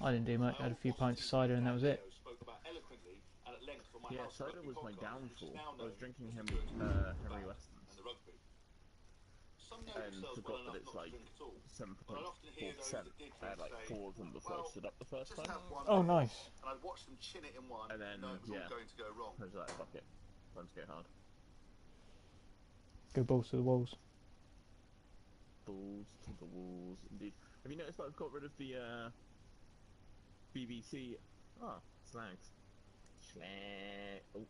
I didn't do much. I had a few pints of cider and that was it. Yeah, cider was my downfall. I was drinking Henry Westons. And forgot that it's like 7.4%. I had like 4 of them before I stood up the first time. Oh, nice. And then, yeah, I was like, fuck it. Time to go hard. Go balls to the walls. Balls to the walls, indeed. Have you noticed that I've got rid of the BBC? Slags. Slag. Oh,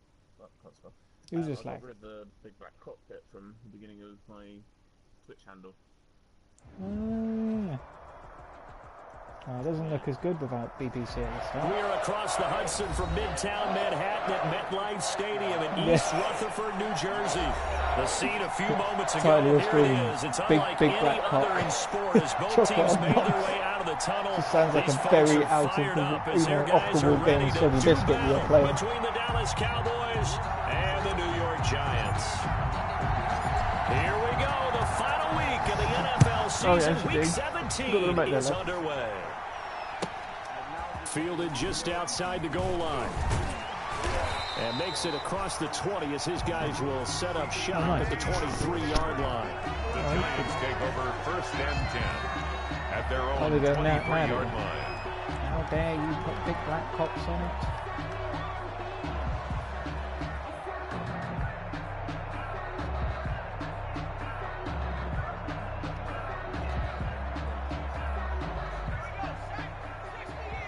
can't spell. Who's a I slag? got rid of the big black cockpit from the beginning of my Twitch handle. It doesn't look as good without BBC at the start. We're across the Hudson from Midtown Manhattan at MetLife Stadium in East Rutherford, New Jersey. The scene a few moments ago. Here it is. It's unlike any other in sport as both teams made their way out of the tunnel. It sounds like a very out of the, off the wall game instead of biscuit you're playing. Between the Dallas Cowboys and the New York Giants. Here we go, the final week of the NFL season. Week 17 is underway. Fielded just outside the goal line. And makes it across the 20 as his guys will set up shop at the 23-yard line. The Giants take over 1st and 10 at their own 23-yard line. How dare you put big black cops on it?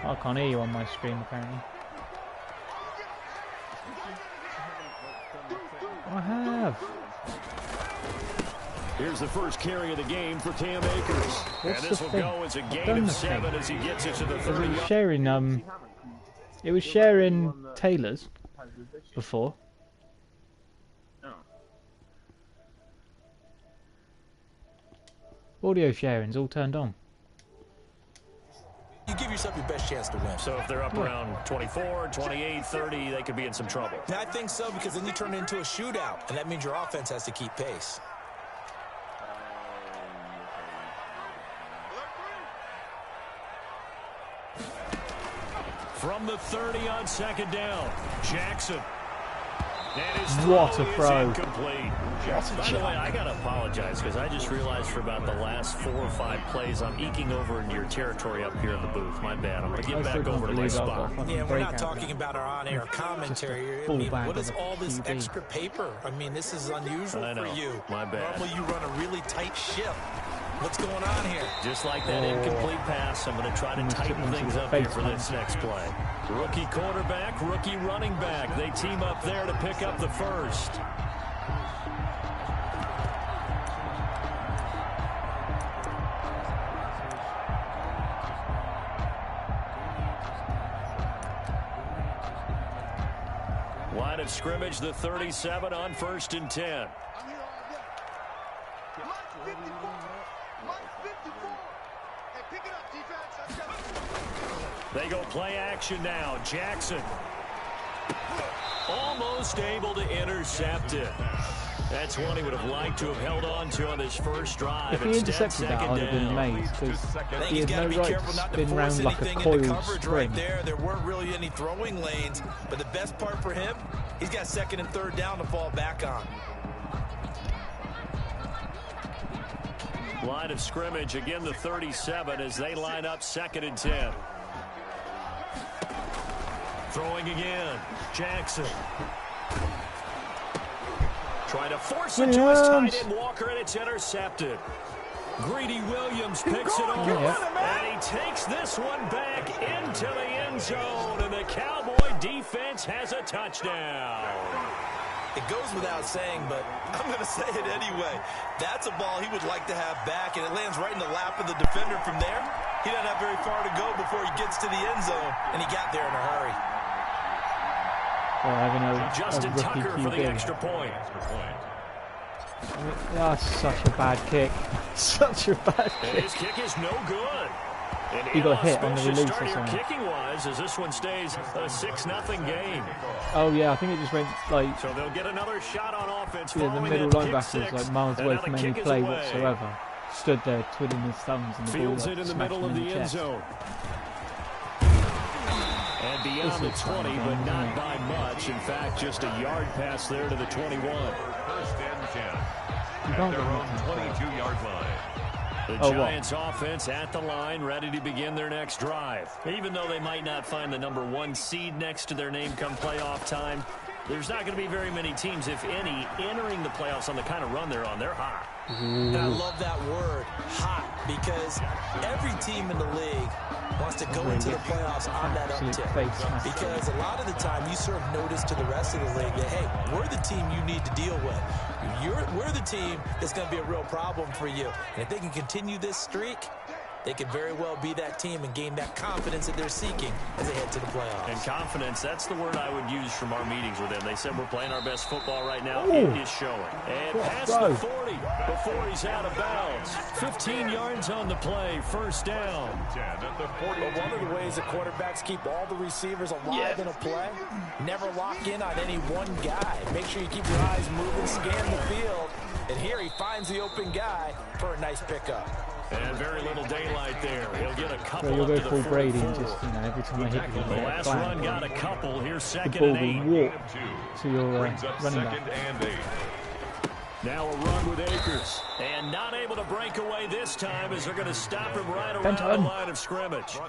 I can't hear you on my screen apparently. I have. Here's the first carry of the game for Cam Akers. And this will go as a gain of 7 as he gets it to the 30. It was sharing Taylor's before. Audio sharing's all turned on. You give yourself your best chance to win. So if they're up around 24, 28, 30, they could be in some trouble. Yeah, I think so, because then you turn it into a shootout, and that means your offense has to keep pace. From the 30 on 2nd down, Jackson. What a throw. By the way, I got to apologize because I just realized for about the last 4 or 5 plays I'm eking over into your territory up here in the booth. My bad. I'm going to get back over to my spot. Yeah, we're not talking about our on-air commentary. I mean, what is all this extra paper? I mean, this is unusual for you. My bad. Normally you run a really tight ship. What's going on here? Just like that incomplete pass, I'm going to try to tighten things up here for this next play. Rookie quarterback, rookie running back. They team up there to pick up the first. Line of scrimmage, the 37 on 1st and 10. They go play action now. Jackson almost able to intercept it. That's one he would have liked to have held on to on his first drive. If he intercepted that, I'd have been amazed because he had no right to spin around like a coiled spring. Right there weren't really any throwing lanes, but the best part for him, he's got 2nd and 3rd down to fall back on. Line of scrimmage, again the 37 as they line up 2nd and 10. Throwing again, Jackson. Trying to force it to his tight end Walker, and it's intercepted. Greedy Williams picks it off, and he takes this one back into the end zone, and the Cowboy defense has a touchdown. It goes without saying, but I'm going to say it anyway. That's a ball he would like to have back, and it lands right in the lap of the defender from there. He doesn't have very far to go before he gets to the end zone, and he got there in a hurry. Justin Tucker for the extra point. That's such a bad kick. Such a bad kick. His kick is no good. He got hit on the release or something. Kicking-wise, as this one stays a 6-0 game. Oh yeah, I think it just went like. So they'll get another shot on offense. Yeah, the middle linebacker was like miles away from any play whatsoever. stood there twiddling his thumbs and the Fields ball it in the middle of the end zone. And beyond the 20, but not by much. In fact, just a yard pass there to the 21. First and 10. At their own 22-yard line. The Giants offense at the line, ready to begin their next drive. Even though they might not find the #1 seed next to their name come playoff time, there's not going to be very many teams, if any, entering the playoffs on the kind of run they're on. They're hot. And I love that word, hot, because every team in the league wants to go into the playoffs on that uptick. Because a lot of the time you serve notice to the rest of the league that, hey, we're the team you need to deal with. We're the team that's going to be a real problem for you. And if they can continue this streak, they could very well be that team and gain that confidence that they're seeking as they head to the playoffs. And confidence, that's the word I would use from our meetings with them. They said we're playing our best football right now. It is showing. And past the 40 before he's out of bounds. 15 yards on the play, first down. But one of the ways the quarterbacks keep all the receivers alive in a play, never lock in on any one guy. Make sure you keep your eyes moving, scan the field. And here he finds the open guy for a nice pickup. And very little daylight there. He'll get a couple so you'll go up to full the Brady 44. and just, every time I hit you, The last run got a couple. Here's second the ball and 8. will walk to your running back. And 8. Now a run with Akers. And not able to break away this time as they're going to stop him right around the line of scrimmage.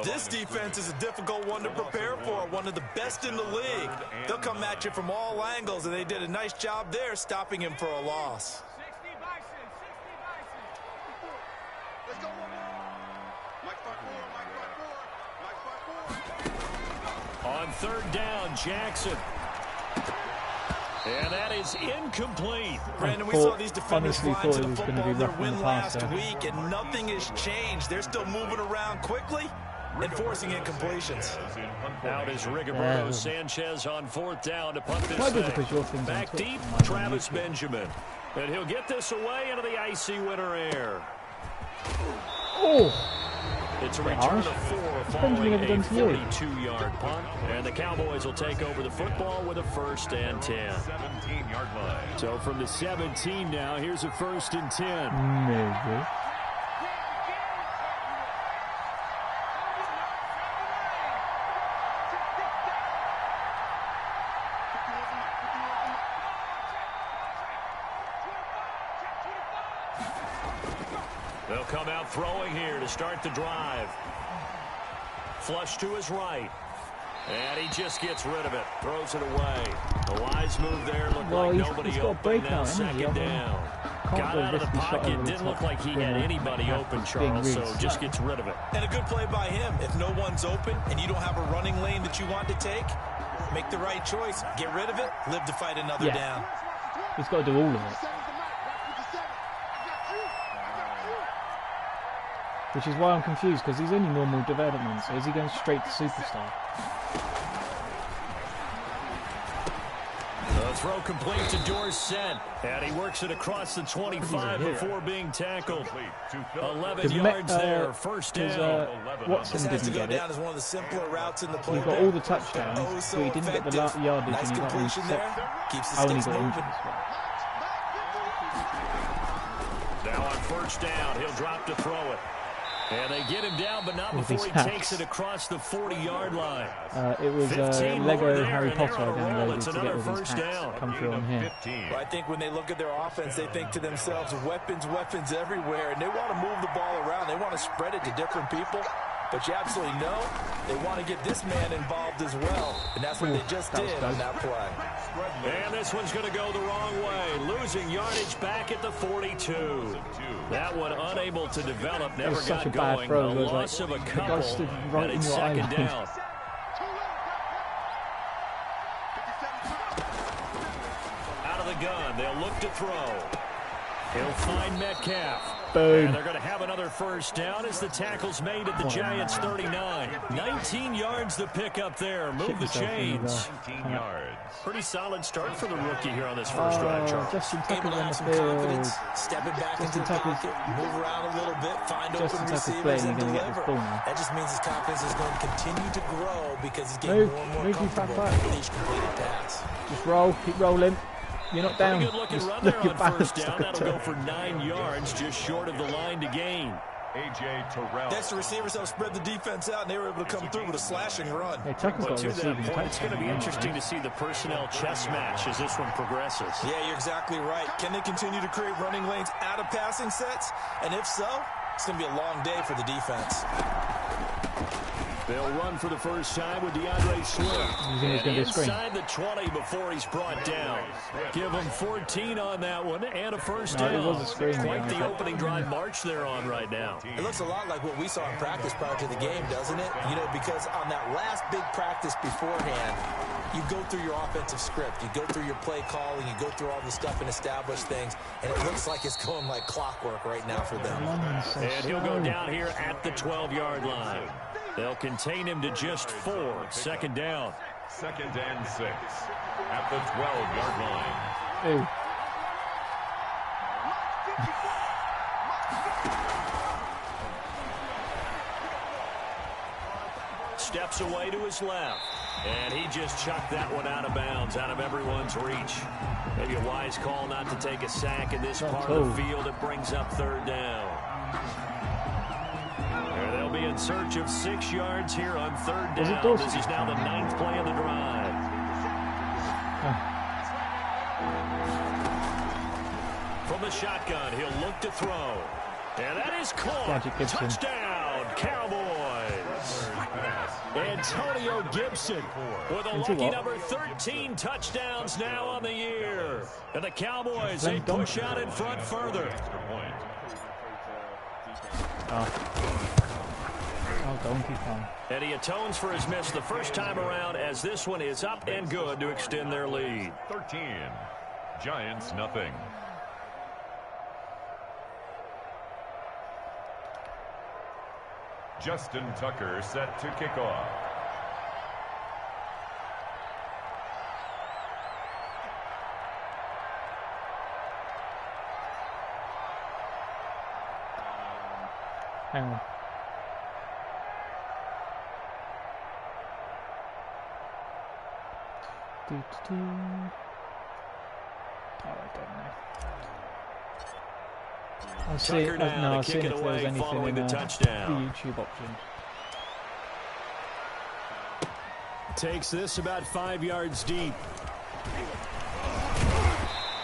This defense is a difficult one to prepare for, one of the best in the league. They'll come at you from all angles, and they did a nice job there stopping him for a loss. On third down, Jackson. And that is incomplete. Brandon, we saw these defenders fly to the football in their win last week, and nothing has changed. They're still moving around quickly and forcing incompletions. Out is Rigoberto Sanchez on fourth down to punt this thing. Back deep, Travis Benjamin. And he'll get this away into the icy winter air. It's a return of 4 following a 42-yard punt. And the Cowboys will take over the football with a first and 10. 17-yard line. So from the 17 now, here's a first and 10. Maybe. They'll come out throwing here to start the drive. Flush to his right. And he just gets rid of it. Throws it away. A wise move there. Looked like nobody open. Now second down. Got out of the pocket. Didn't look like he had anybody open, Charles, so just gets rid of it. And a good play by him. If no one's open and you don't have a running lane that you want to take, make the right choice. Get rid of it. Live to fight another down. He's got to do all of it. Which is why I'm confused, because he's only normal development, so is he going straight to superstar? The throw complete to Dorsett, and he works it across the 25 before being tackled. 11 yards there, first down. Watson didn't get it. As one of the simpler routes in the play. He got all the touchdowns, but he didn't get the yardage, and he got completion there. Keeps the only sticks got moving. Now on first down, he'll drop to throw it. And they get him down, but not before he takes it across the 40-yard line. It was Lego Harry Potter I downloaded It's to get all these hacks come through on here. Well, I think when they look at their offense, they think to themselves, weapons, weapons everywhere, and they want to move the ball around. They want to spread it to different people. But you absolutely know they want to get this man involved as well. And that's what they just did on that play. And this one's going to go the wrong way. Losing yardage back at the 42. That one unable to develop, never got going. A loss of a couple, and it's second down. Out of the gun, they'll look to throw. He'll find Metcalf. Boom. And they're going to have another first down as the tackle's made at the Giants' 39. 19 yards the pick up there. Move the chains. 19 yards. Pretty solid start for the rookie here on this first drive, Charles. Justin Able Tucker's to on have the some field. confidence, stepping back into the pocket, move around a little bit, find open receivers and deliver. That just means his confidence is going to continue to grow because he's getting more and more comfortable with each completed pass. Just roll, keep rolling. You're not down. Good looking run there on first down. That'll go for 9 yards, just short of the line to gain. A.J. Terrell. That's the receivers have spread the defense out, and they were able to come through with a slashing run. Hey, but to that point, it's going to be interesting to see the personnel chess match as this one progresses. Yeah, you're exactly right. Can they continue to create running lanes out of passing sets? And if so, it's going to be a long day for the defense. They'll run for the first time with DeAndre Swift. And inside the 20 before he's brought down. Give him 14 on that one and a first down. It was a screen. Quite the opening drive march they're on right now. It looks a lot like what we saw in practice prior to the game, doesn't it? You know, because on that last big practice beforehand, you go through your offensive script. You go through your play calling. You go through all the stuff and establish things. And it looks like it's going like clockwork right now for them. And he'll go down here at the 12-yard line. They'll contain him to just 4. Second down. 2nd and 6 at the 12-yard line. Ew. Steps away to his left. And he just chucked that one out of bounds, out of everyone's reach. Maybe a wise call not to take a sack in this part of the field. It brings up 3rd down. They'll be in search of 6 yards here on 3rd down. This is now the 9th play of the drive. From the shotgun, he'll look to throw. And that is caught. Touchdown, Cowboys. Antonio Gibson with a lucky number 13 touchdowns now on the year. And the Cowboys, they push out in front further. Donkey Kong. And he atones for his miss the first time around as this one is up and good to extend their lead. 13. Giants nothing. Justin Tucker set to kick off. Hang on. Oh, I don't know. I'll see if there's anything in the YouTube option. Takes this about 5 yards deep.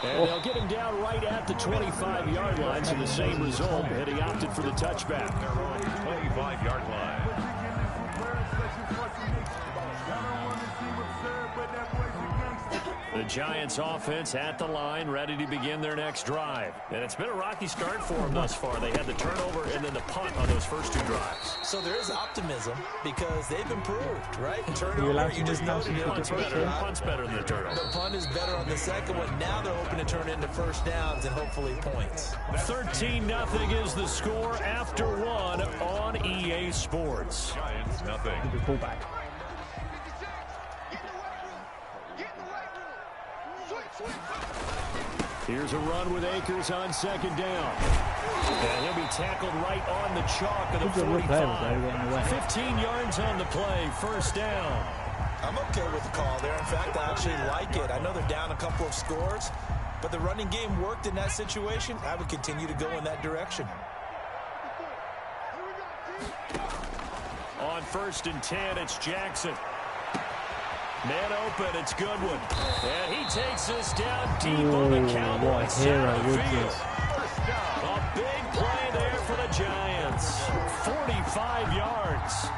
And they'll get him down right at the 25-yard line, so the same result, and he opted for the touchback. They're on the 25-yard line. The Giants offense at the line, ready to begin their next drive. And it's been a rocky start for them thus far. They had the turnover and then the punt on those first 2 drives. So there is optimism because they've improved, right? Turnover, you just know the punt's better than the turnover. The punt is better on the second one. Now they're hoping to turn into first downs and hopefully points. 13-0 is the score after 1 on EA Sports. Giants nothing. Pullback. Here's a run with Akers on 2nd down. And he'll be tackled right on the chalk of the 45. 15 yards on the play, first down. I'm okay with the call there. In fact, I actually like it. I know they're down a couple of scores, but the running game worked in that situation. I would continue to go in that direction. On 1st and 10, it's Jackson. Man open, it's Goodwin. And he takes this down deep on the Cowboys side of the field. A big play there for the Giants. 45 yards.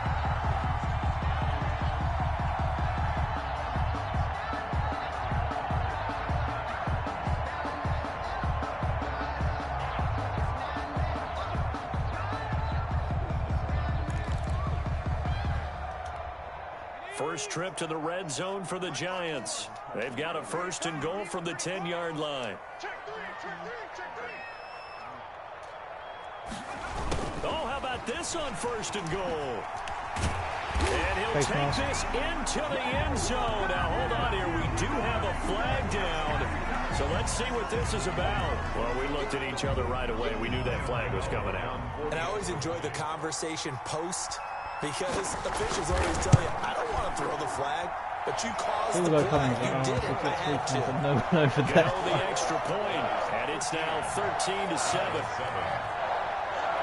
First trip to the red zone for the Giants. They've got a 1st and goal from the 10-yard line. Oh, how about this on 1st and goal? And he'll take this into the end zone. Now, hold on here. We do have a flag down. So let's see what this is about. Well, we looked at each other right away. We knew that flag was coming out. And I always enjoy the conversation post because officials always tell you, I don't want to throw the flag. but you caused the play. You did it. I had to. No for that. The extra point, and it's now 13-7.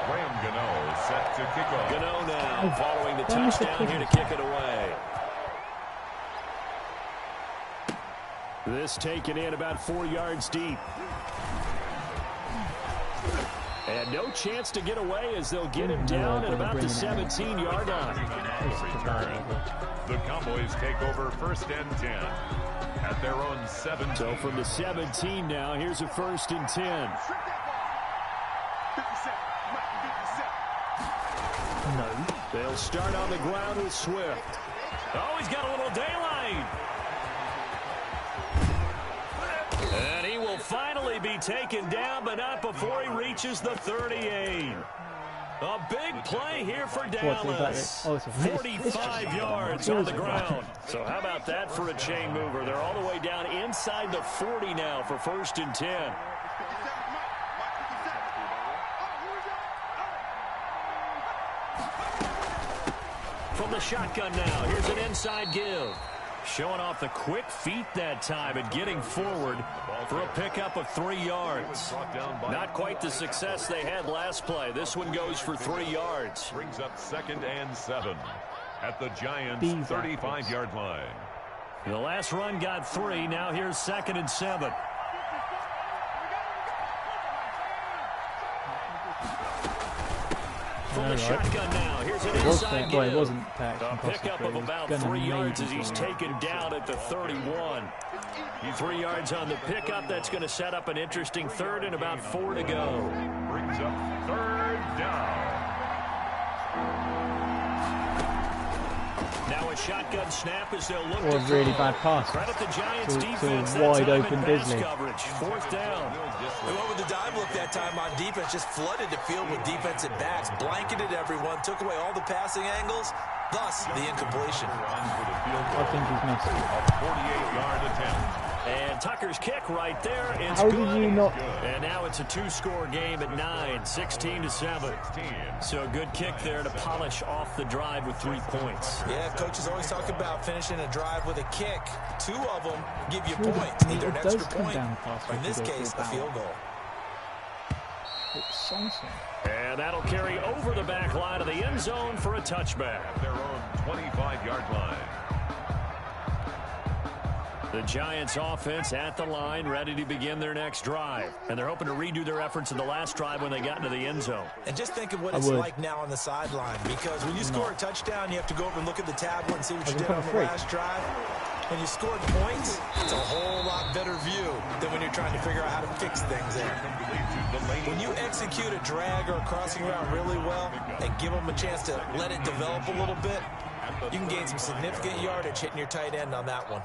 Graham Gano set to kick off. Gano now following the touchdown here to kick it away. This taken in about 4 yards deep. And no chance to get away as they'll get him down at about the 17-yard line. The Cowboys take over 1st and 10 at their own 17. So from the 17 now, here's a 1st and 10. No. They'll start on the ground with Swift. Oh, he's got a little daylight. And he will finally be taken down, but not before he reaches the 38. A big play here for Dallas. 45 yards on the ground. So how about that for a chain mover? They're all the way down inside the 40 now for 1st and 10. From the shotgun now, here's an inside give. Showing off the quick feet that time and getting forward for a pickup of 3 yards. Not quite the success they had last play. This one goes for 3 yards. Brings up 2nd and 7 at the Giants' 35-yard line. The last run got 3. Now here's 2nd and 7. From the shotgun now, here's an inside give. It wasn't a pickup of about 3 yards as he's taken down at the 31. 3 yards on the pickup. That's going to set up an interesting 3rd and about 4 to go. Brings up 3rd down. Now a shotgun snap as they'll look or a really bad pass. Credit the Giants defense. To wide open Disley. Coverage. 4th down. Whoever the dive look that time on defense just flooded the field with defensive backs, blanketed everyone, took away all the passing angles, thus the incompletion. I think he's missed. A 48-yard attempt. And Tucker's kick right there is How good. did you not? And now it's a 2-score game at 9, 16-7. So a good kick there to polish off the drive with 3 points. Yeah, coaches always talk about finishing a drive with a kick. 2 of them give you points, either an extra point, or in this case, a field goal. It's something. And that'll carry over the back line of the end zone for a touchback. At their own 25-yard line. The Giants offense at the line, ready to begin their next drive. And they're hoping to redo their efforts in the last drive when they got into the end zone. And just think of what it's like now on the sideline. Because when you score a touchdown, you have to go over and look at the tablet and see what you did on the last drive. When you scored points, it's a whole lot better view than when you're trying to figure out how to fix things there. When you execute a drag or a crossing route really well and give them a chance to let it develop a little bit, you can gain some significant yardage hitting your tight end on that one.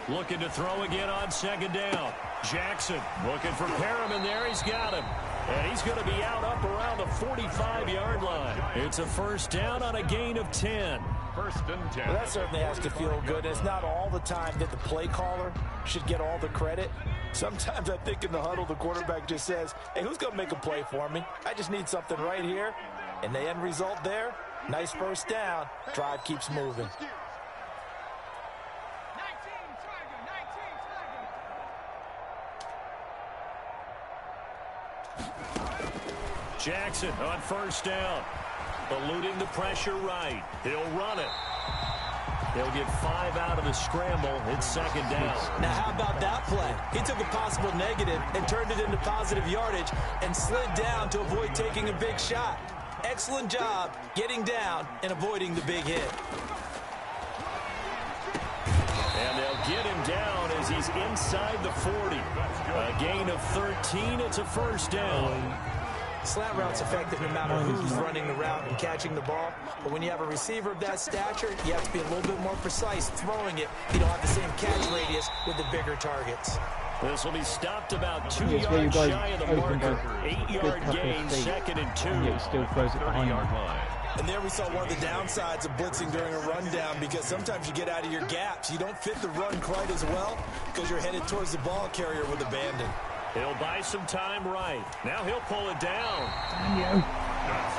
Looking to throw again on 2nd down. Jackson looking for Perriman there. He's got him. And he's going to be out up around the 45-yard line. It's a 1st down on a gain of 10. 1st and 10. Well, that certainly has to feel good. It's not all the time that the play caller should get all the credit. Sometimes I think in the huddle, the quarterback just says, hey, who's going to make a play for me? I just need something right here. And the end result there, nice 1st down. Drive keeps moving. Jackson on 1st down. Eluding the pressure right. He'll run it. He'll get 5 out of the scramble. It's 2nd down. Now, how about that play? He took a possible negative and turned it into positive yardage and slid down to avoid taking a big shot. Excellent job getting down and avoiding the big hit. And they'll get him down as he's inside the 40. A gain of 13. It's a 1st down. Slant route's effective no matter who's running the route and catching the ball. But when you have a receiver of that stature, you have to be a little bit more precise throwing it. You don't have the same catch radius with the bigger targets. This will be stopped about 2 yards shy of the marker. 8-yard gain, 2nd and 2. Yeah, still throws it behind him. And there we saw one of the downsides of blitzing during a rundown, because sometimes you get out of your gaps. You don't fit the run quite as well because you're headed towards the ball carrier with abandon. He'll buy some time right. Now he'll pull it down.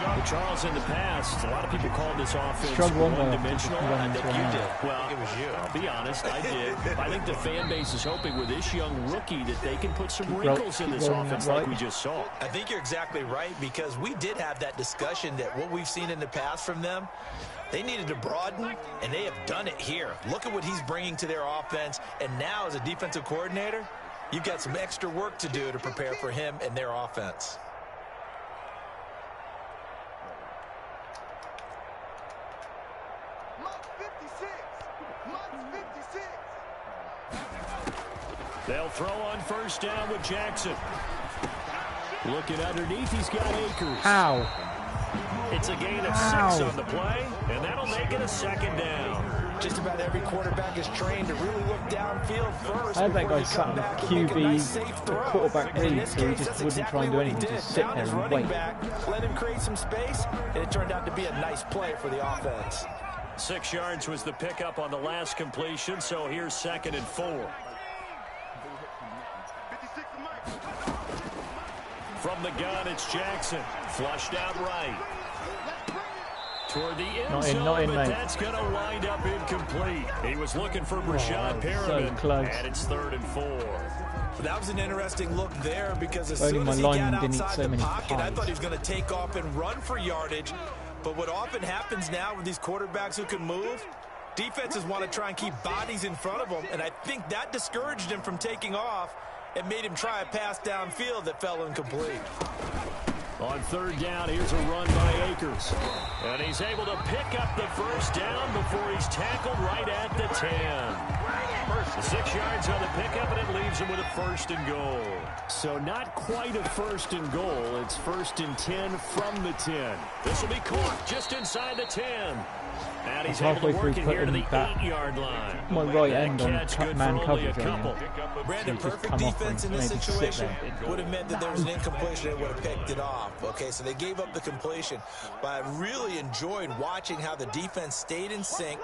Well, Charles, in the past, a lot of people called this offense one-dimensional. I think you did. Well, it was you. I'll be honest, I did. I think the fan base is hoping with this young rookie that they can put some wrinkles in this offense like we just saw. I think you're exactly right, because we did have that discussion that what we've seen in the past from them, they needed to broaden, and they have done it here. Look at what he's bringing to their offense, and now as a defensive coordinator, you've got some extra work to do to prepare for him and their offense. They'll throw on first down with Jackson. Looking underneath, he's got Akers. How? It's a gain of 6 on the play, and that'll make it a second down. Just about every quarterback is trained to really look downfield first. I had that guy sat in the QB, the quarterback read, so he just wouldn't try and do anything, just sit there and wait. Let him create some space, and it turned out to be a nice play for the offense. 6 yards was the pickup on the last completion, so here's 2nd and 4. From the gun, it's Jackson. Flushed out right. Toward the end zone, but that's going to wind up incomplete. He was looking for Rashad Perriman, and it's 3rd and 4. That was an interesting look there, because as soon as he got outside the pocket, I thought he was going to take off and run for yardage. But what often happens now with these quarterbacks who can move, defenses want to try and keep bodies in front of them, and I think that discouraged him from taking off and made him try a pass downfield that fell incomplete. On 3rd down, here's a run by Akers. And he's able to pick up the first down before he's tackled right at the 10. 6 yards on the pickup, and it leaves him with a 1st and goal. So not quite a 1st and goal. It's 1st and 10 from the 10. This will be caught just inside the 10. And he's able to work it here to the 8-yard line. My right end on man coverage. Brandon, perfect defense in this situation would have meant that there was an incompletion and would have picked it off. Okay, so they gave up the completion. But I really enjoyed watching how the defense stayed in sync,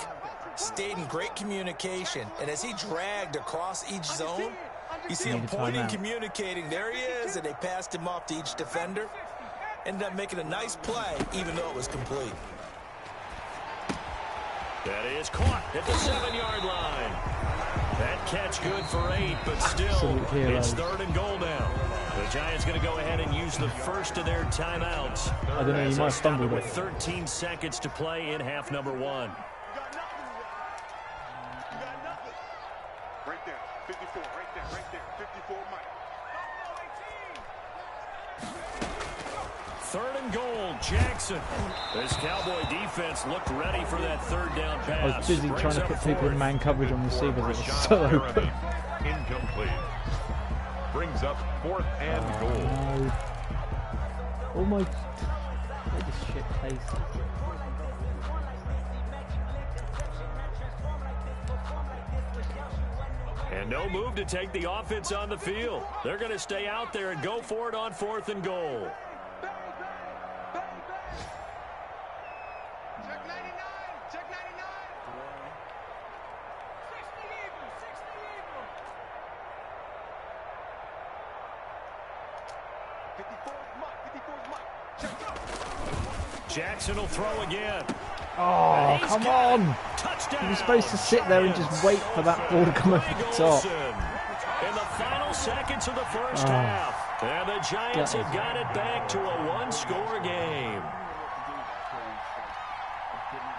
stayed in great communication. And as he dragged across each zone, you see him pointing, communicating. There he is, and they passed him off to each defender. Ended up making a nice play, even though it was complete. That is caught at the 7-yard line. That catch good for 8, but still, it's 3rd and goal now. The Giants going to go ahead and use the first of their timeouts. I don't know, you might stumble with 13 seconds to play in half number 1. You got nothing. Right there, 54, right there, 54, Mike. 3rd and goal, Jackson. This Cowboy defense looked ready for that 3rd down pass. I was busy trying to put people in man coverage on receivers. It was so open. Incomplete. Brings up 4th and goal. No. Oh my... What this shit tastes. And no move to take the offense on the field. They're going to stay out there and go for it on 4th and goal. Jackson will throw again. Oh, come on. Touchdown. You're supposed to sit there and just wait for that ball to come over the top. In the final seconds of the first half. And the Giants have got it back to a 1-score game.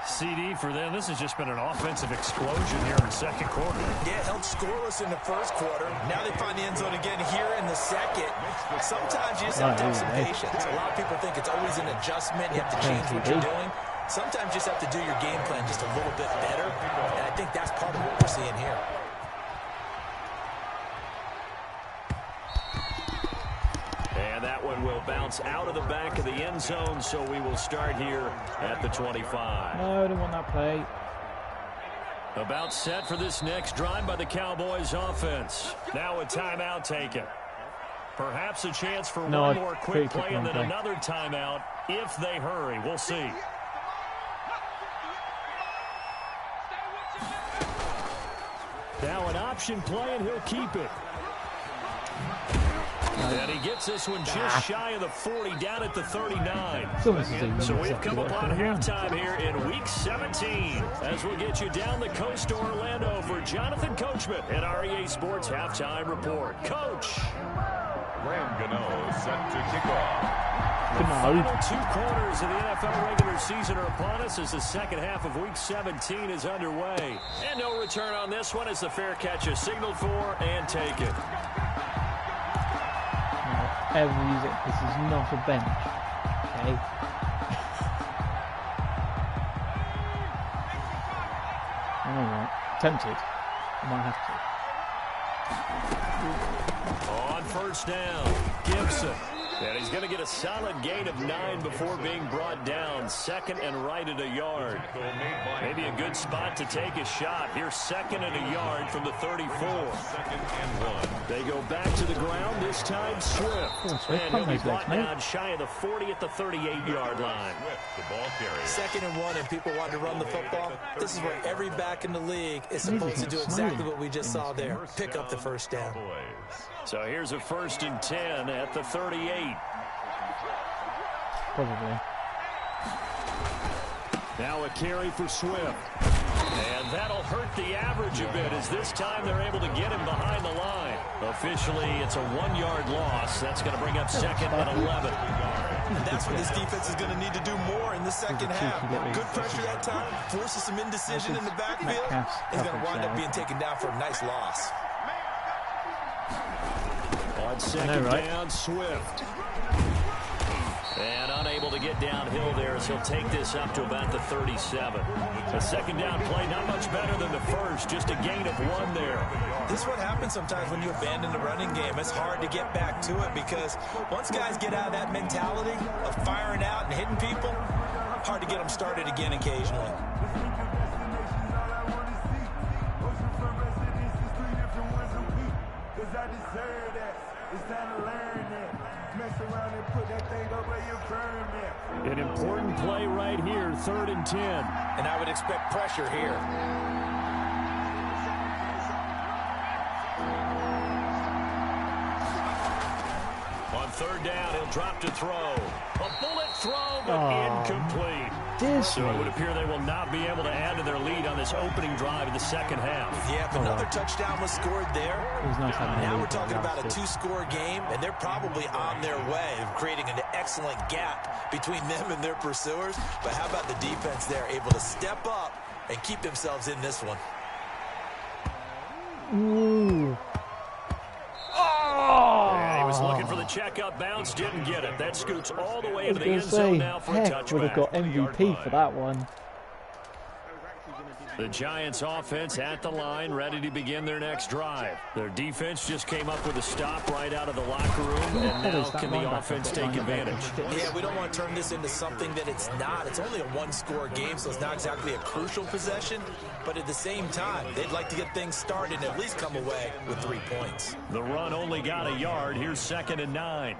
CD for them, this has just been an offensive explosion here in the 2nd quarter. Yeah, held scoreless in the 1st quarter. Now they find the end zone again here in the 2nd. Sometimes you just have to have some patience. A lot of people think it's always an adjustment. You have to change what you're doing. Sometimes you just have to do your game plan just a little bit better. And I think that's part of what we're seeing here. And that one will bounce out of the back of the end zone, so we will start here at the 25. No, I don't want that play. About set for this next drive by the Cowboys offense. Now a timeout taken. Perhaps a chance for one more quick play and then another timeout if they hurry. We'll see. Now an option play, and he'll keep it. And he gets this one just shy of the 40, down at the 39. So we've come upon halftime here in Week 17. As we'll get you down the coast to Orlando for Jonathan Coachman at REA Sports Halftime Report. Coach. Graham Gano set to kick off. The final 2 quarters of the NFL regular season are upon us as the second half of Week 17 is underway. And no return on this one as the fair catch is signaled for and taken. Ever use it. This is not a bench. Okay. Alright. Tempted. I might have to. On first down, Gibson. And he's going to get a solid gain of 9 before being brought down. Second and right at a yard. Maybe a good spot to take a shot. Here's second and a yard from the 34. They go back to the ground, this time Swift. And he'll be brought down shy of the 40 at the 38-yard line. Second and 1 and people want to run the football. This is where every back in the league is supposed to do exactly what we just saw there. Pick up the first down. So here's a 1st and 10 at the 38. Probably. Now a carry for Swift. And that'll hurt the average a bit as this time they're able to get him behind the line. Officially, it's a 1-yard loss. That's going to bring up second and 11. And that's what this defense is going to need to do more in the second half. Good pressure that time, forces some indecision in the backfield. He's going to wind up being taken down for a nice loss. On second down, Swift. And unable to get downhill there as he'll take this up to about the 37. The second down play, not much better than the first, just a gain of 1 there. This is what happens sometimes when you abandon the running game. It's hard to get back to it because once guys get out of that mentality of firing out and hitting people, hard to get them started again occasionally. An important play right here, 3rd and 10. And I would expect pressure here. On 3rd down, he'll drop to throw. A bullet throw, but incomplete. So it would appear they will not be able to add to their lead on this opening drive of the second half. Yeah, if another touchdown was scored there, nice now we're talking about a 2-score game, and they're probably on their way of creating an excellent gap between them and their pursuers. But how about the defense there, able to step up and keep themselves in this one? Ooh. Yeah, he was looking for the checkup bounce, didn't get it. That scoots all the way into the end zone now for a touchback. Would have got MVP for that one. The Giants offense at the line, ready to begin their next drive. Their defense just came up with a stop right out of the locker room, and now can the offense take advantage? Yeah, we don't want to turn this into something that it's not. It's only a 1-score game, so it's not exactly a crucial possession. But at the same time, they'd like to get things started and at least come away with 3 points. The run only got a yard. Here's 2nd and 9.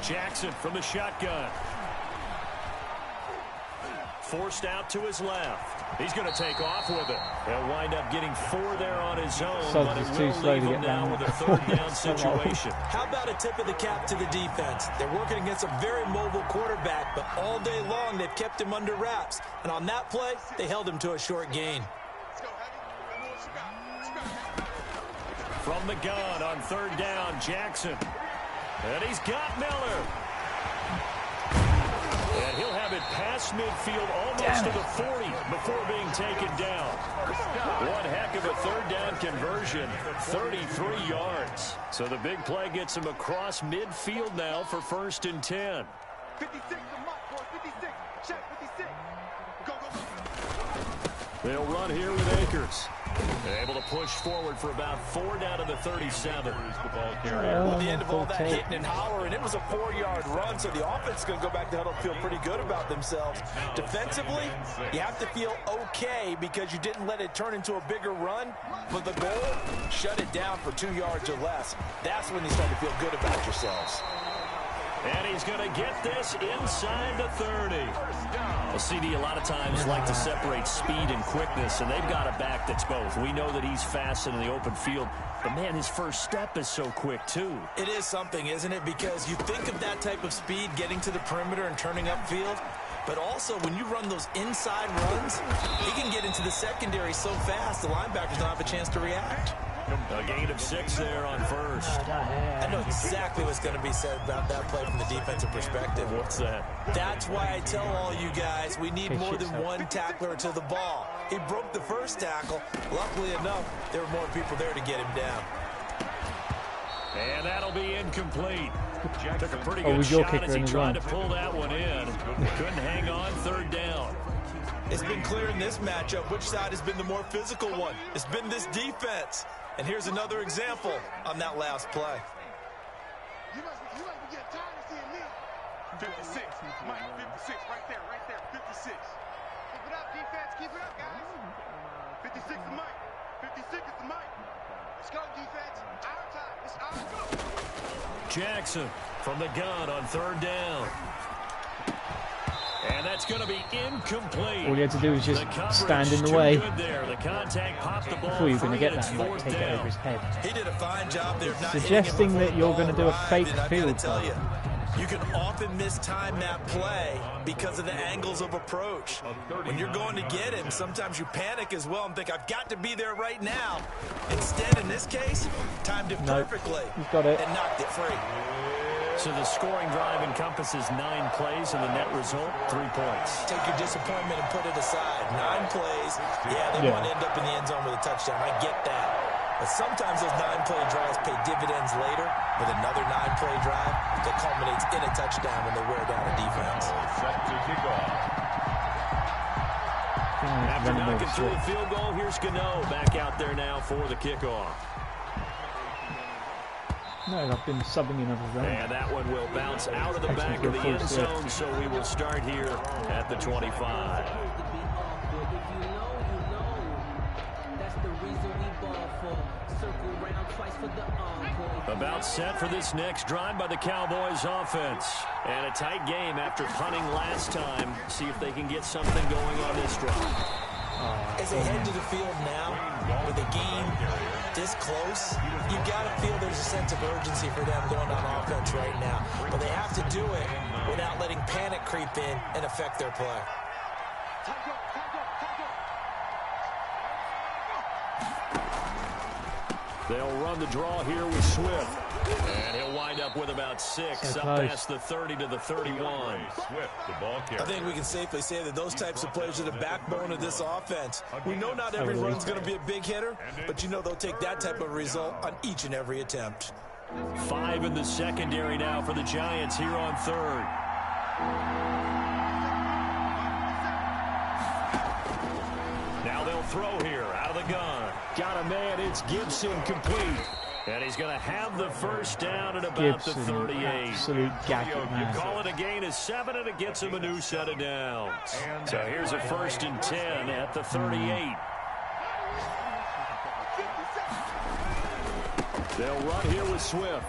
Jackson from the shotgun. Forced out to his left. He's going to take off with it. He'll wind up getting 4 there on his own, but it will leave him now with a 3rd down situation. How about a tip of the cap to the defense? They're working against a very mobile quarterback, but all day long they've kept him under wraps. And on that play, they held him to a short gain. From the gun on 3rd down, Jackson. And he's got Miller. And he'll have it past midfield almost to the 40 before being taken down. One heck of a 3rd down conversion, 33 yards. So the big play gets him across midfield now for 1st and 10. 56, check 56. Go. They'll run here with Akers. They're able to push forward for about 4 down to the 37. At the end of all that hitting and hollering, it was a 4-yard run, so the offense is going to go back to huddle and feel pretty good about themselves. Defensively, you have to feel okay because you didn't let it turn into a bigger run, but the goal, shut it down for 2 yards or less. That's when you start to feel good about yourselves. And he's going to get this inside the 30. Well, CD a lot of times like to separate speed and quickness, and they've got a back that's both. We know that he's fast in the open field, but, man, his first step is so quick, too. It is something, isn't it? Because you think of that type of speed getting to the perimeter and turning upfield, but also when you run those inside runs, he can get into the secondary so fast the linebackers don't have a chance to react. A gain of 6 there on first. I know exactly what's going to be said about that play from the defensive perspective. What's that? That's why I tell all you guys we need more than one tackler to the ball. He broke the first tackle. Luckily enough, there were more people there to get him down. And that'll be incomplete. Took a pretty good shot as he tried to pull that one in. Couldn't hang on, third down. It's been clear in this matchup which side has been the more physical one. It's been this defense. And here's another example on that last play. You must be getting tired of seeing me. 56, Mike, 56, right there, 56. Keep it up, defense, keep it up, guys. 56 is Mike, 56 is the Mike. Let's go, defense, our time, it's our go. Jackson from the gun on third down. And that's going to be incomplete. All you had to do was just stand in the way. The contact popped the ball. Before you're going to get that and like, take it over his head. He did a fine job there of not suggesting that you're going to do a fake field goal. You can often mistime that play because of the angles of approach. When you're going to get him, sometimes you panic as well and think, I've got to be there right now. Instead, in this case, timed it perfectly. He's got it. And knocked it free. So the scoring drive encompasses 9 plays, and the net result, 3 points. Take your disappointment and put it aside. 9 plays. Yeah, they want to end up in the end zone with a touchdown. I get that. But sometimes those 9-play drives pay dividends later with another 9-play drive that culminates in a touchdown when they wear down a defense. Set to kick off. After knocking through a field goal, here's Gano back out there now for the kickoff. No, I've been subbing in others round. And that one will bounce out of the back of the end zone, so we will start here at the 25. About set for this next drive by the Cowboys offense. And a tight game after punting last time. See if they can get something going on this drive. As they head to the field now, with a game this close, you got to feel there's a sense of urgency for them going on offense right now. But they have to do it without letting panic creep in and affect their play. They'll run the draw here with Swift. And he'll wind up with about 6, up past the 30 to the 31. Swift, the ball carrier. I think we can safely say that those types of players are the backbone of this offense. We know not every run's going to be a big hitter, but you know they'll take that type of result on each and every attempt. 5 in the secondary now for the Giants here on third. Now they'll throw here out of the gun. Got a man, it's Gibson complete. And he's going to have the first down at about the 38. Absolute gadget, man. You call it a gain of 7, and it gets him a new set of downs. So here's a 1st and 10 at the 38. They'll run here with Swift.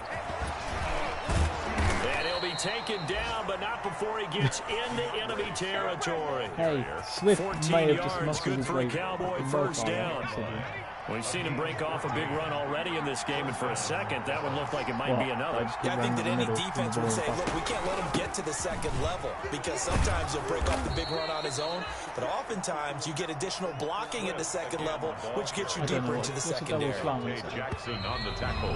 And he'll be taken down, but not before he gets into enemy territory. Hey, Swift 14 may have yards, just muscled good his for way a Cowboy first down. We've seen him break off a big run already in this game, and for a second, that one looked like it might be another. Yeah, I think that any defense would say, look, we can't let him get to the second level, because sometimes he'll break off the big run on his own, but oftentimes you get additional blocking at the second level, which gets you deeper into the secondary. Jackson on the tackle.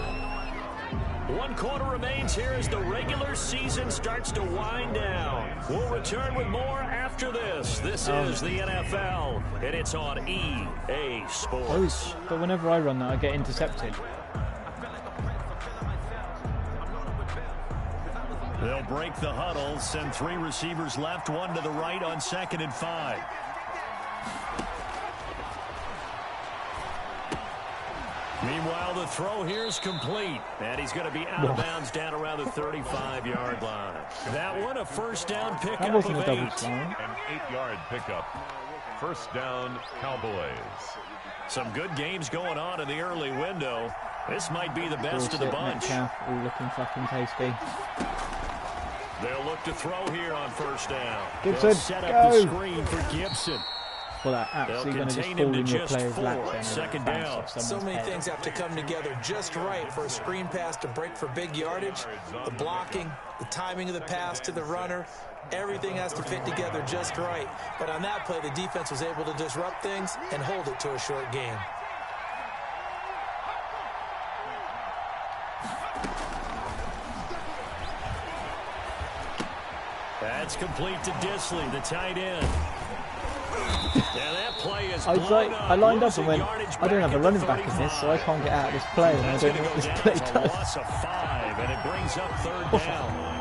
1 quarter remains here as the regular season starts to wind down. We'll return with more after this. This is the NFL, and it's on EA Sports. But whenever I run that, I get intercepted. They'll break the huddle, send 3 receivers left, 1 to the right on 2nd and 5. Meanwhile, the throw here is complete, and he's going to be out of bounds down around the 35-yard line. That one, a first down pickup of 8. An 8-yard pickup. First down, Cowboys. Some good games going on in the early window. This might be the best of the bunch. All looking fucking tasty. They'll look to throw here on first down. Gibson, They'll set up the screen for Gibson. Well, that absolutely going to just fall in your player's lap then. Second down. So many things have to come together just right for a screen pass to break for big yardage. The blocking, the timing of the pass to the runner, everything has to fit together just right. But on that play, the defense was able to disrupt things and hold it to a short game. That's complete to Disley, the tight end. Yeah, that play is I lined up and went, I don't have a running back in this, so I can't get out of this play, and I don't know what this play does. Loss of 5, and it brings up third down.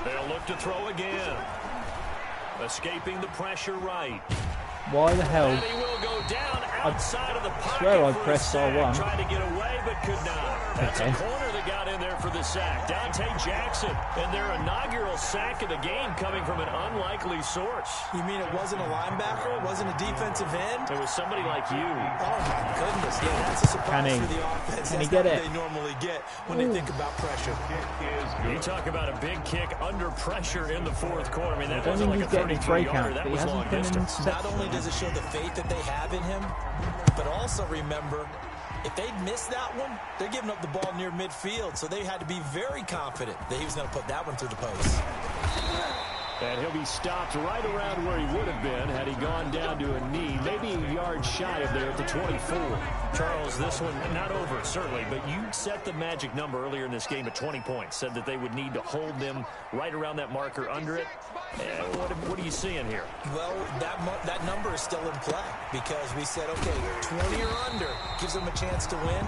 They'll look to throw again. Escaping the pressure right. Why the hell? And he will go down outside of the pocket. Swear I pressed R1. Tried to get away, but could not. That's a corner that got in there for the sack. Dante Jackson, and their inaugural sack of the game coming from an unlikely source. You mean it wasn't a linebacker? It wasn't a defensive end? It was somebody like you. Oh, my goodness. Yeah, that's a surprise for the offense. Can he That's get not it? what they normally get when they think about pressure. You talk about a big kick under pressure in the fourth quarter. I mean, that I don't wasn't think like he's a getting his 33-yarder. breakout, That but he was hasn't long been in distance. Not only does it show the faith that they have in him, but also remember, if they'd missed that one, they're giving up the ball near midfield, so they had to be very confident that he was going to put that one through the post. And he'll be stopped right around where he would have been had he gone down to a knee, maybe a yard shy of there at the 24. Charles, this one not over, certainly, but you set the magic number earlier in this game at 20 points, said that they would need to hold them right around that marker under it. What are you seeing here? Well, that number is still in play because we said, okay, 20 or under gives them a chance to win.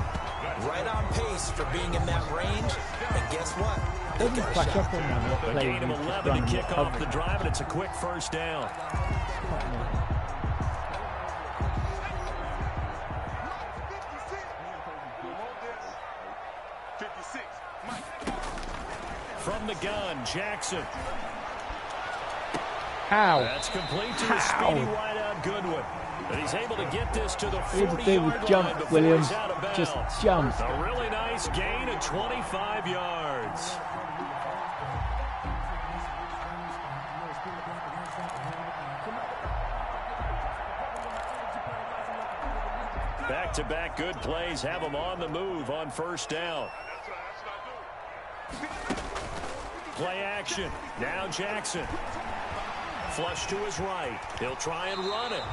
Right on pace for being in that range. And guess what? Doesn't flash up on them what A play gain of you 11 to kick off coverage. the drive, and it's a quick first down. From the gun, Jackson. How? That's complete to a speedy wideout Goodwin. And he's able to get this to the 40-yard line jump, before Williams. he's out of bounds. Just jump. A really nice gain of 25 yards. Back-to-back good plays have them on the move on first down. Play action. Now Jackson. Flush to his right. He'll try and run it.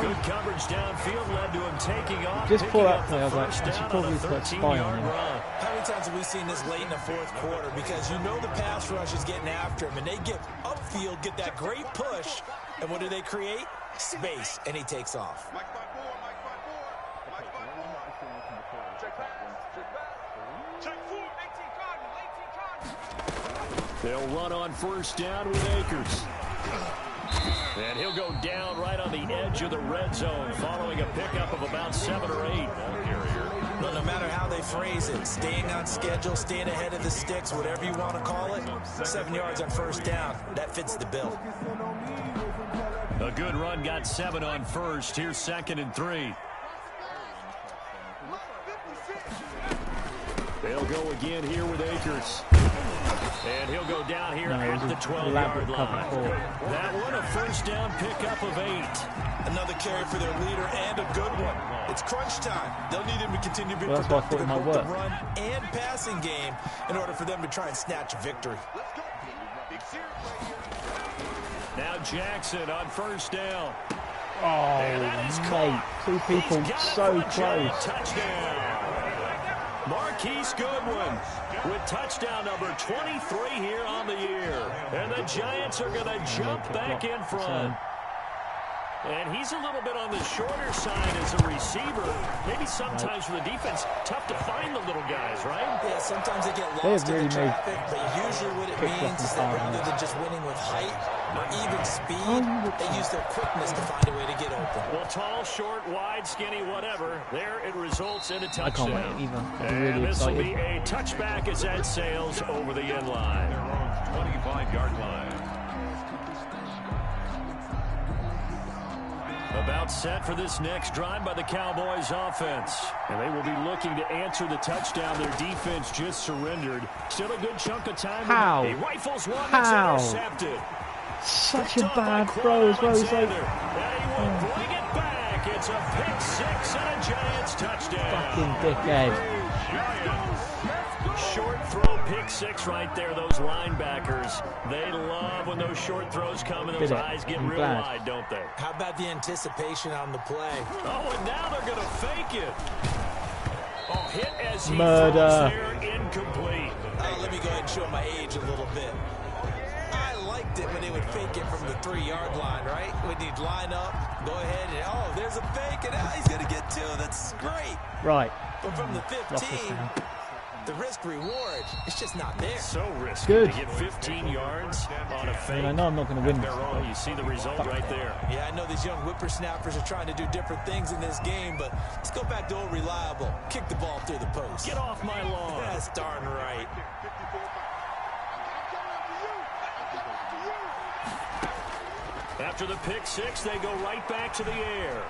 Good coverage downfield led to him taking off. Just pull up the there, I was like, first I should down probably on a put spy 13-yard on him. run. How many times have we seen this late in the fourth quarter? Because you know the pass rush is getting after him, and they get upfield, get that great push, and what do they create? Space, and he takes off. They'll run on first down with Akers. And he'll go down right on the edge of the red zone following a pickup of about 7 or 8. But no matter how they phrase it, staying on schedule, staying ahead of the sticks, whatever you want to call it, 7 yards on first down, that fits the bill. A good run got 7 on first. Here's 2nd and 3. They'll go again here with Akers. And he'll go down here at the 12-yard line. That one, a first down pickup of 8. Another carry for their leader and a good one. It's crunch time. They'll need him to continue to be Well, that's why I productive in thought it both might the work. run and passing game in order for them to try and snatch a victory. Now Jackson on first down. Oh, mate. Two people so close. Touchdown. Marquise Goodwin with touchdown number 23 here on the year. And the Giants are going to jump back in front. And he's a little bit on the shorter side as a receiver. Maybe sometimes for the defense, tough to find the little guys, right? Yeah, sometimes they get lost in the traffic, but usually what it means is that rather than just winning with height or even speed, they use their quickness to find a way to get open. Well, tall, short, wide, skinny, whatever, there it results in a touchdown. I can't wait either. I'm really this will excited. be a touchback as that sails over the end line. Their own 25-yard line. About set for this next drive by the Cowboys offense. And they will be looking to answer the touchdown their defense just surrendered. Still a good chunk of time. How? He rifles one How? that's intercepted. Such a bad throw as well. He's like, And he will bring it back. It's a pick six and a Giants touchdown. fucking dickhead. Short throw pick six right there. Those linebackers, they love when those short throws come and those eyes get real wide, don't they? How about the anticipation on the play? Oh, and now they're going to fake it. Oh, hit as he Murder. throws there, incomplete. Let me go ahead and show my age a little bit. I liked it when they would fake it from the 3-yard line, right? When he'd line up, go ahead, and oh, there's a fake, and now he's going to get two. That's great. Right. But from the 15, the risk-reward, it's just not there. So risky Good. to get 15 yards on a fake. I know I'm not going to win this. You see the result right there. Yeah, I know these young whippersnappers are trying to do different things in this game, but let's go back to old reliable. Kick the ball through the post. Get off my lawn. That's darn right. After the pick six, they go right back to the air.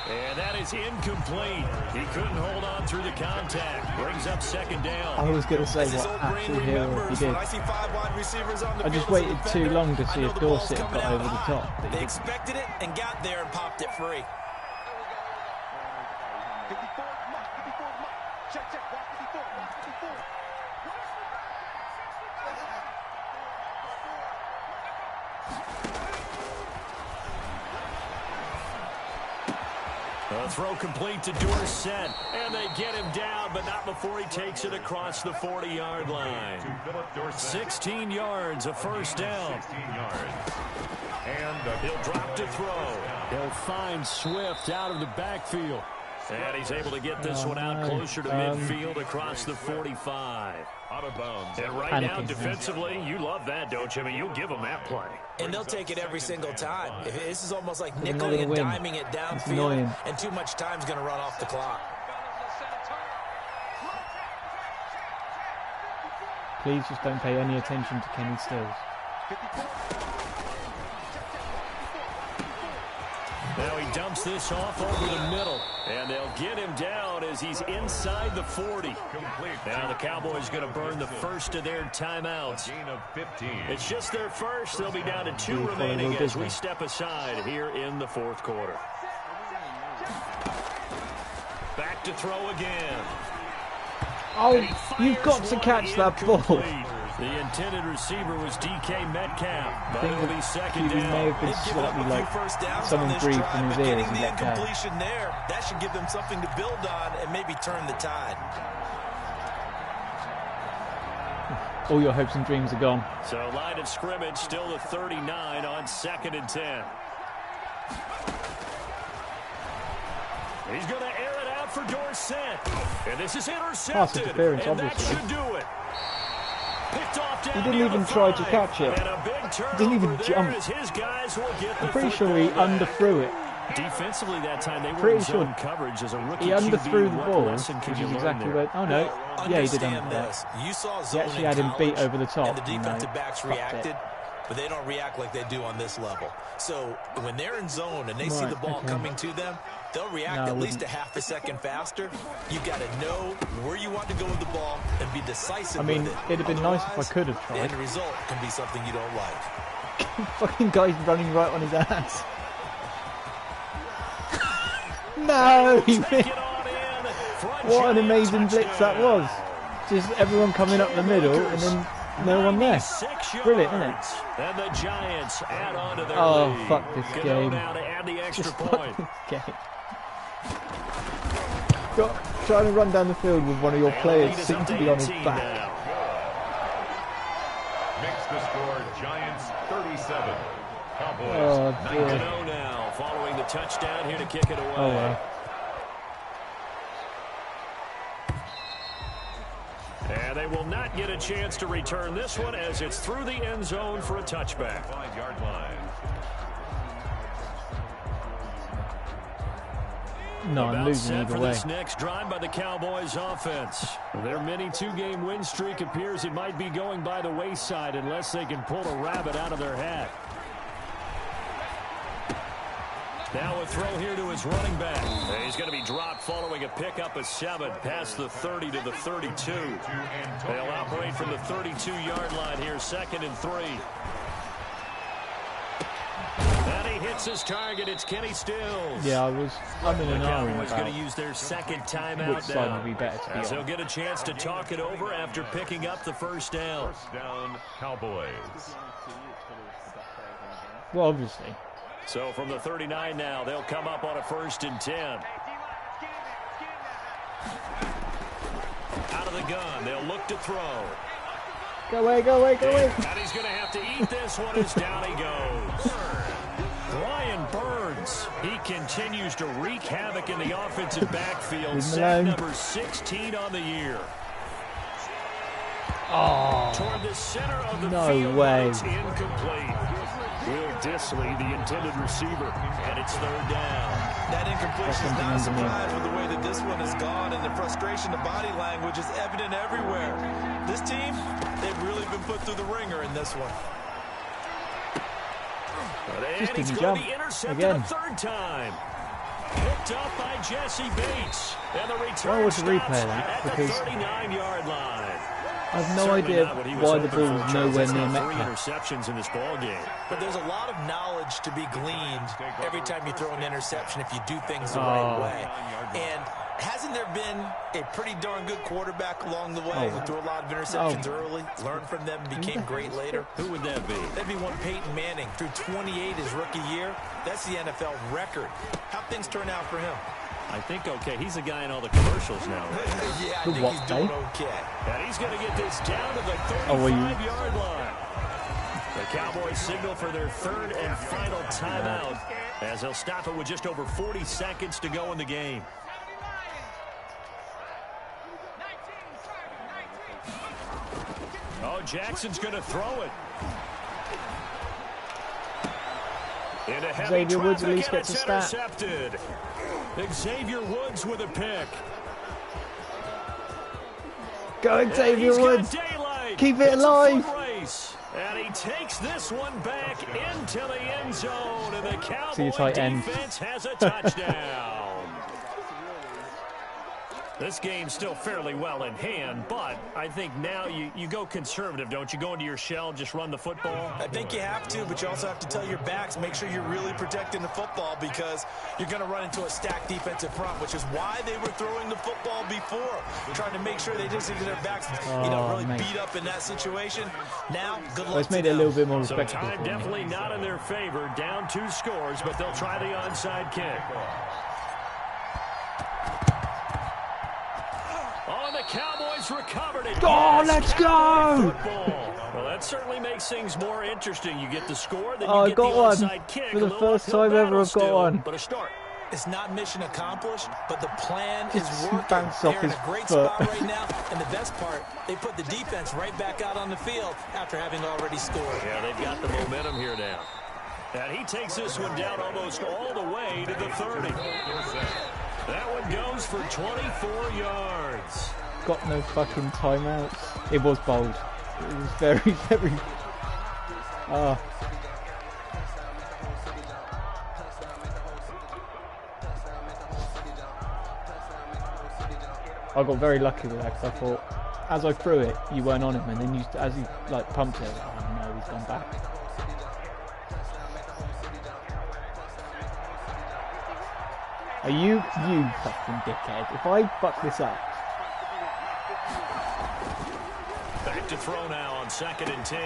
And that is incomplete. He couldn't hold on through the contact. Brings up second down. I was going to say what actual hero he did. I just waited too long to see if Dorset got over the top. They expected it and got there and popped it free. A throw complete to Dorset, and they get him down, but not before he takes it across the 40-yard line. 16 yards, a first down. 16 yards. And He'll drop to throw. He'll find Swift out of the backfield. And he's able to get this one out closer to midfield across the 45. out of bounds. And right now, defensively, you love that, don't you? I mean, you'll give them that play. And they'll take it every single time. This is almost like nickeling and diming it downfield, and too much time's going to run off the clock. Please just don't pay any attention to Kenny Stills. Now he dumps this off over the middle, and they'll get him down as he's inside the 40. Now the Cowboys going to burn the first of their timeouts. Gain of 15. It's just their first. They'll be down to 2 remaining as we step aside here in the fourth quarter. Back to throw again. Oh, you've got to catch that ball. The intended receiver was DK Metcalf, but it'll be second down. May have been slightly like someone breathed in his ears and let go. There, that should give them something to build on and maybe turn the tide. All your hopes and dreams are gone. So line of scrimmage still the 39 on 2nd and 10. He's going to air it out for Dorset. And this is intercepted. And that should do it. He didn't even try to catch it. He didn't even jump. I'm pretty sure he underthrew it. Defensively that time, they were in zone coverage as a rookie. He underthrew the ball, which is exactly where... Oh, no. Yeah, he did underthrow that. He actually had him beat over the top. And the defensive backs reacted, but they don't react like they do on this level. So when they're in zone and they see the ball coming to them, they'll react at least a half a second faster. You've got to know where you want to go with the ball and be decisive with it. I mean, it'd have been nice if I could have tried. The end result can be something you don't like. Fucking guy's running right on his ass. No! He missed. What an amazing blitz that was. Just everyone coming up the middle and then no one there. Brilliant, isn't it? And the Giants add on to their lead. Fuck this game. Now to add the extra Just point. fuck this game. Trying to run down the field with one of your players seems to be on his back. Makes the score Giants 37, Cowboys. Oh, 9-0 now, following the touchdown here to kick it away. Oh, well. And they will not get a chance to return this one as it's through the end zone for a touchback. 5-yard line. No, I'm losing either for way. this next drive by the Cowboys offense. Their mini two-game win streak appears it might be going by the wayside unless they can pull a rabbit out of their hat. Now a throw here to his running back. He's going to be dropped following a pickup of 7 past the 30 to the 32. They'll operate from the 32-yard line here, 2nd and 3. And he hits his target. It's Kenny Stills. Yeah, I'm in an hour Cowboys about going to use their second timeout which side now. would be better to be As on. they'll get a chance to talk it over after picking up the first down. First down, Cowboys. Well, obviously. So from the 39 now, they'll come up on a 1st and 10. Out of the gun, they'll look to throw. Go away, go away, go away. And he's going to have to eat this one as down he goes. Brian Burns, he continues to wreak havoc in the offensive backfield. Sack number 16 on the year. Oh, Toward the center of the no field, way. it's incomplete. Will Disley, the intended receiver, and it's 3rd down. That incompletion is not a That's something surprise with the way that this one has gone, and the frustration of body language is evident everywhere. This team, they've really been put through the ringer in this one. And he's didn't going to jump be intercepted again. a 3rd time. Picked up by Jesse Bates. And the return Why was the replay stops that? at the Because 39-yard line. I have no Certainly idea not what he was why the hoping ball for, was Charles. nowhere That's near now 3 Metcalf. interceptions in this ball game. But there's a lot of knowledge to be gleaned every time you throw an interception if you do things the right way. And hasn't there been a pretty darn good quarterback along the way who threw a lot of interceptions early, learned from them, and became great later? Who would that be? That'd be one Peyton Manning. Threw 28 his rookie year. That's the NFL record. How'd things turn out for him? I think okay. He's a guy in all the commercials now, right? Yeah, I think he's doing okay. And he's going to get this down to the 35-yard line. The Cowboys signal for their 3rd and final timeout as they'll stop it with just over 40 seconds to go in the game. Oh, Jackson's going to throw it. Into heavy Xavier Woods at traffic, least and gets a it's stat. intercepted. Xavier Woods with a pick. Go, Xavier He's got Woods. daylight. Keep it It's a alive. foot race. And he takes this one back into the end zone. And the See you, Cowboy tight end. defense has a touchdown. This game's still fairly well in hand, but I think now you go conservative, don't you? Go into your shell, just run the football? I think you have to, but you also have to tell your backs, make sure you're really protecting the football because you're going to run into a stacked defensive front, which is why they were throwing the football before, trying to make sure they just get their backs really beat up in that situation. Now, good luck It's made to it a them. little bit more So respectable. time for me. definitely not in their favor. Down 2 scores, but they'll try the onside kick. Oh, and the Cowboys recovered it. Oh, Yes, let's Cowboy go! football. Well, that certainly makes things more interesting. You get the score, then Oh, you I get got the one. onside kick. For the A little first uphill time ever, battle I've got still, one. But a start. It's not mission accomplished, but the plan Just is working. bounce off They're in his a great foot. spot right now, and the best part, they put the defense right back out on the field after having already scored. Yeah, they've got the momentum here now. And he takes this one down almost all the way to the 30. That one goes for 24 yards. Got no fucking timeouts. It was bold. It was very, very... I got very lucky with that because I thought, as I threw it, you weren't on him, and then as he pumped it, oh no, he's gone back. Are you fucking dickhead? If I fuck this up, Back to throw now on 2nd and 10.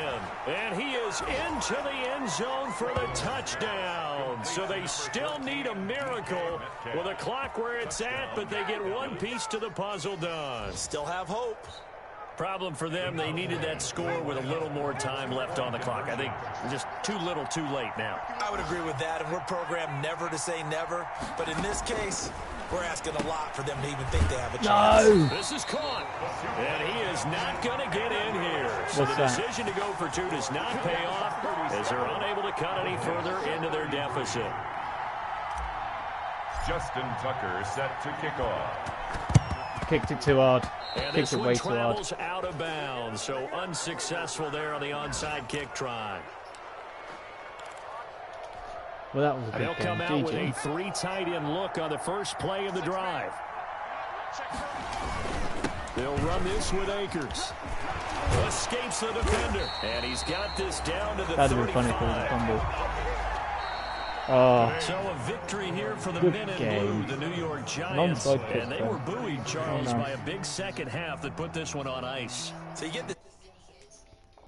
And he is into the end zone for the touchdown. So they still need a miracle with a clock where it's at, but they get one piece to the puzzle done. Still have hope. Problem for them, they needed that score with a little more time left on the clock. I think just too little too late now. I would agree with that, and we're programmed never to say never. But in this case, we're asking a lot for them to even think they have a chance. No! This is caught, and he is not going to get in here. So the decision to go for two does not pay off as they're unable to cut any further into their deficit. Justin Tucker set to kick off. Kicked it too hard. And Kicked this it one way too hard. travels out of bounds, so unsuccessful there on the onside kick try. Well, that was a good They'll game. come out with a GG. 3 tight end look on the first play of the drive. They'll run this with Akers. Escapes the defender, and he's got this down to the 35. That'd have been funny if it was a fumble. Oh, So a victory here for the good men in game. blue, the New York Giants. Non-side kick, And they though. were buoyed, Charles, Oh, no. by a big second half that put this one on ice. So you get the